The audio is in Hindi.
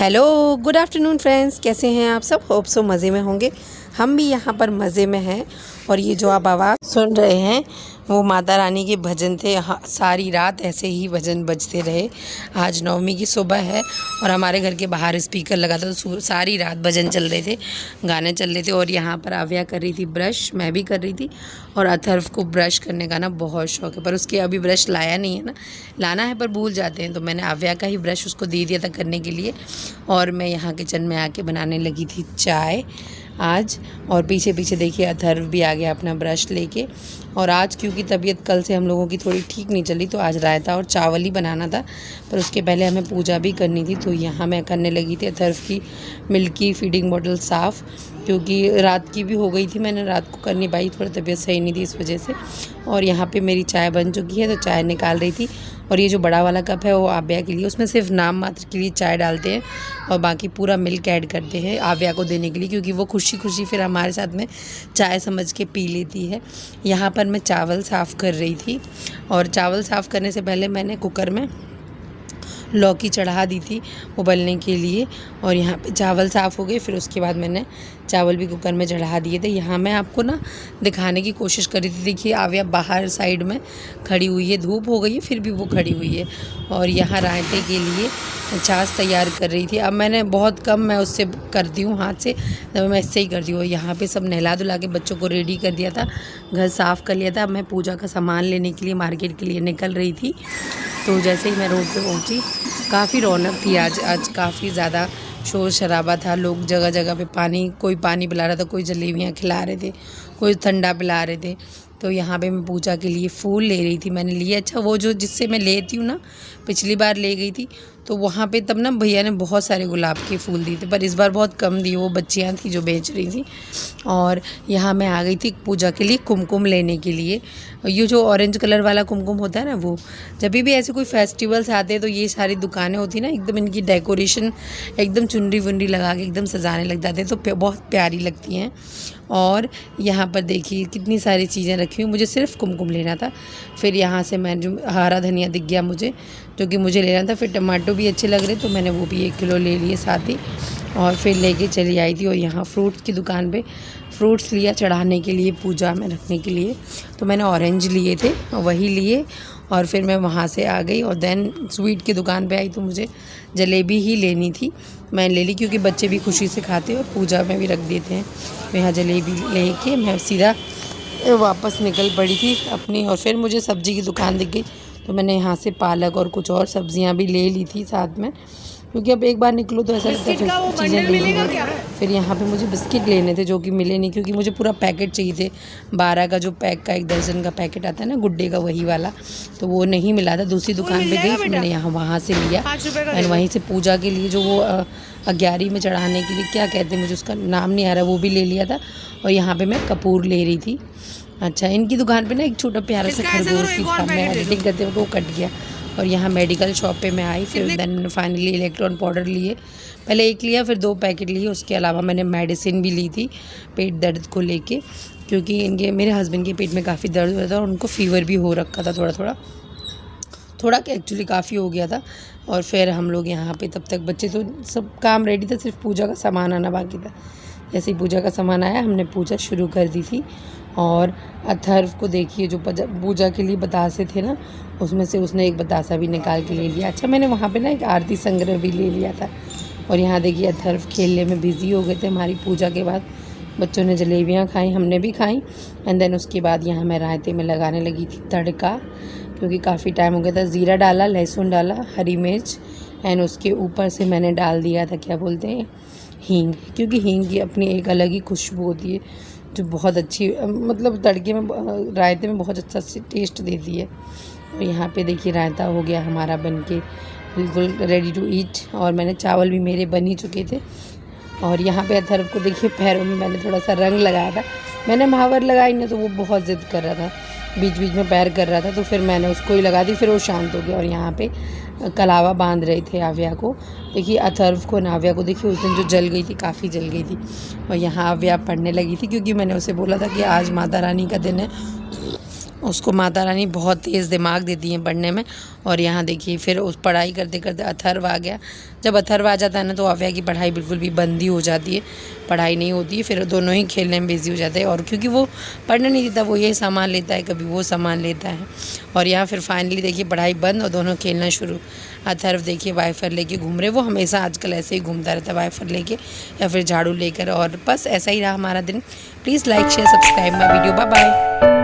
हेलो गुड आफ्टरनून फ्रेंड्स, कैसे हैं आप सब। होप सो मज़े में होंगे। हम भी यहाँ पर मज़े में हैं। और ये जो आप आवाज़ सुन रहे हैं वो माता रानी के भजन थे। सारी रात ऐसे ही भजन बजते रहे। आज नवमी की सुबह है और हमारे घर के बाहर स्पीकर लगा था तो सारी रात भजन चल रहे थे, गाने चल रहे थे। और यहाँ पर आव्या कर रही थी ब्रश, मैं भी कर रही थी। और अथर्व को ब्रश करने का ना बहुत शौक है, पर उसके अभी ब्रश लाया नहीं है ना, लाना है पर भूल जाते हैं। तो मैंने आव्या का ही ब्रश उसको दे दिया था करने के लिए। और मैं यहाँ किचन में आके बनाने लगी थी चाय आज। और पीछे पीछे देखिए अथर्व भी आ गया अपना ब्रश लेके। और आज क्योंकि तबीयत कल से हम लोगों की थोड़ी ठीक नहीं चली तो आज रायता और चावल ही बनाना था, पर उसके पहले हमें पूजा भी करनी थी। तो यहाँ मैं करने लगी थी अथर्व की मिल्क की फीडिंग बॉटल साफ़, क्योंकि रात की भी हो गई थी, मैंने रात को कर नहीं पाई, थोड़ा तबीयत सही नहीं थी इस वजह से। और यहाँ पे मेरी चाय बन चुकी है तो चाय निकाल रही थी। और ये जो बड़ा वाला कप है वो आव्या के लिए, उसमें सिर्फ नाम मात्र के लिए चाय डालते हैं और बाकी पूरा मिल्क ऐड करते हैं आव्या को देने के लिए, क्योंकि वो खुशी खुशी फिर हमारे साथ में चाय समझ के पी लेती है। यहाँ पर मैं चावल साफ़ कर रही थी और चावल साफ़ करने से पहले मैंने कुकर में लौकी चढ़ा दी थी उबलने के लिए। और यहाँ पे चावल साफ़ हो गए, फिर उसके बाद मैंने चावल भी कुकर में चढ़ा दिए थे। यहाँ मैं आपको ना दिखाने की कोशिश कर रही थी। देखिए आव्या बाहर साइड में खड़ी हुई है, धूप हो गई है फिर भी वो खड़ी हुई है। और यहाँ रायते के लिए छाछ तैयार कर रही थी। अब मैंने बहुत कम मैं उससे करती हूँ हाथ से, तो मैं इससे ही करती हूँ। यहाँ पे सब नहला धुला के बच्चों को रेडी कर दिया था, घर साफ़ कर लिया था। अब मैं पूजा का सामान लेने के लिए मार्केट के लिए निकल रही थी। तो जैसे ही मैं रोड पे पहुंची, काफ़ी रौनक थी आज काफ़ी ज़्यादा शोर शराबा था। लोग जगह जगह पे कोई पानी पिला रहा था, कोई जलेबियाँ खिला रहे थे, कोई ठंडा पिला रहे थे। तो यहाँ पे मैं पूजा के लिए फूल ले रही थी, मैंने लिए। अच्छा वो जो जिससे मैं लेती हूँ ना, पिछली बार ले गई थी तो वहाँ पे तब ना भैया ने बहुत सारे गुलाब के फूल दिए थे, पर इस बार बहुत कम दिए, वो बच्चियाँ थी जो बेच रही थी। और यहाँ मैं आ गई थी पूजा के लिए कुमकुम लेने के लिए। ये जो ऑरेंज कलर वाला कुमकुम होता है ना, वो जब भी ऐसे कोई फेस्टिवल्स आते हैं तो ये सारी दुकानें होती हैं ना, एकदम इनकी डेकोरेशन एकदम चुनरी वुनरी लगा के एकदम सजाने लग जाते हैं, तो बहुत प्यारी लगती हैं। और यहाँ पर देखिए कितनी सारी चीज़ें रखी हुई, मुझे सिर्फ कुमकुम लेना था। फिर यहाँ से मैं जो हरा धनिया दिख गया मुझे, जो कि मुझे लेना था। फिर टमाटो भी अच्छे लग रहे तो मैंने वो भी 1 किलो ले लिए साथ ही। और फिर लेके चली आई थी। और यहाँ फ्रूट्स की दुकान पे फ्रूट्स लिया चढ़ाने के लिए, पूजा में रखने के लिए। तो मैंने ऑरेंज लिए थे, वही लिए। और फिर मैं वहाँ से आ गई और देन स्वीट की दुकान पे आई तो मुझे जलेबी ही लेनी थी, मैंने ले ली, क्योंकि बच्चे भी खुशी से खाते हैं और पूजा में भी रख देते हैं। तो यहाँ जलेबी लेके मैं सीधा वापस निकल पड़ी थी अपनी। और फिर मुझे सब्ज़ी की दुकान दिख गई तो मैंने यहाँ से पालक और कुछ और सब्जियाँ भी ले ली थी साथ में, क्योंकि अब एक बार निकलो तो ऐसा लगता है फिर चीज़ें ले ली। फिर यहाँ पे मुझे बिस्किट लेने थे जो कि मिले नहीं, क्योंकि मुझे पूरा पैकेट चाहिए थे 12 का, जो पैक का 1 दर्जन का पैकेट आता है ना गुड्डे का, वही वाला, तो वो नहीं मिला था। दूसरी दुकान पे गई, फिर मैंने वहाँ से लिया। एंड वहीं से पूजा के लिए जो वो अग्यारी में चढ़ाने के लिए क्या कहते हैं, मुझे उसका नाम नहीं आ रहा, वो भी ले लिया था। और यहाँ पर मैं कपूर ले रही थी। अच्छा, इनकी दुकान पे ना एक छोटा प्यारा सा खरगोश भी था, मैं एडिटिंग करते वक्त वो कट गया। और यहाँ मेडिकल शॉप पे मैं आई, फिर देन फाइनली इलेक्ट्रॉन पाउडर लिए, पहले 1 लिया फिर 2 पैकेट लिए। उसके अलावा मैंने मेडिसिन भी ली थी पेट दर्द को लेके, क्योंकि मेरे हस्बैंड के पेट में काफ़ी दर्द हो रहा था और उनको फ़ीवर भी हो रखा था, थोड़ा क्या एक्चुअली काफ़ी हो गया था। और फिर हम लोग यहाँ पे तब तक बच्चे तो सब काम रेडी था, सिर्फ पूजा का सामान आना बाकी था। जैसे ही पूजा का सामान आया हमने पूजा शुरू कर दी थी। और अथर्व को देखिए जो पूजा के लिए बतासे थे ना, उसमें से उसने एक बतासा भी निकाल के ले लिया। अच्छा, मैंने वहाँ पे ना एक आरती संग्रह भी ले लिया था। और यहाँ देखिए अथर्व खेलने में बिज़ी हो गए थे। हमारी पूजा के बाद बच्चों ने जलेबियाँ खाई, हमने भी खाई। एंड देन उसके बाद यहाँ मैं रायते में लगाने लगी थी तड़का, क्योंकि काफ़ी टाइम हो गया था। ज़ीरा डाला, लहसुन डाला, हरी मिर्च, एंड उसके ऊपर से मैंने डाल दिया था क्या बोलते हैं, हींग, क्योंकि हींग की अपनी एक अलग ही खुशबू होती है जो बहुत अच्छी, मतलब तड़के में रायते में बहुत अच्छा टेस्ट देती है। और यहाँ पे देखिए रायता हो गया हमारा बनके बिल्कुल रेडी टू ईट। और मैंने चावल भी मेरे बन ही चुके थे। और यहाँ पे अथर्व को देखिए पैरों में मैंने थोड़ा सा रंग लगाया था, मैंने महावर लगाई ना तो वो बहुत ज़िद कर रहा था, बीच बीच में पैर कर रहा था, तो फिर मैंने उसको ही लगा दी, फिर वो शांत हो गया। और यहाँ पे कलावा बांध रहे थे आव्या को, देखिए अथर्व को नाव्या को देखिए उस दिन जो जल गई थी, काफ़ी जल गई थी। और यहाँ आव्या पढ़ने लगी थी, क्योंकि मैंने उसे बोला था कि आज माता रानी का दिन है उसको माता रानी बहुत तेज़ दिमाग देती हैं पढ़ने में। और यहाँ देखिए फिर उस पढ़ाई करते करते अथर्व आ गया। जब अथर्व आ जाता है ना तो अव्या की पढ़ाई बिल्कुल भी बंद ही हो जाती है, पढ़ाई नहीं होती है। फिर दोनों ही खेलने में बिज़ी हो जाते हैं, और क्योंकि वो पढ़ने नहीं देता, वो ये सामान लेता है, कभी वो सामान लेता है। और यहाँ फिर फाइनली देखिए पढ़ाई बंद और दोनों खेलना शुरू। अथर्व देखिए वाइफर लेके घूम रहे, वो हमेशा आजकल ऐसे ही घूमता रहता है वाइफर लेके या फिर झाड़ू लेकर। और बस ऐसा ही रहा हमारा दिन। Please like share subscribe my video. Bye bye.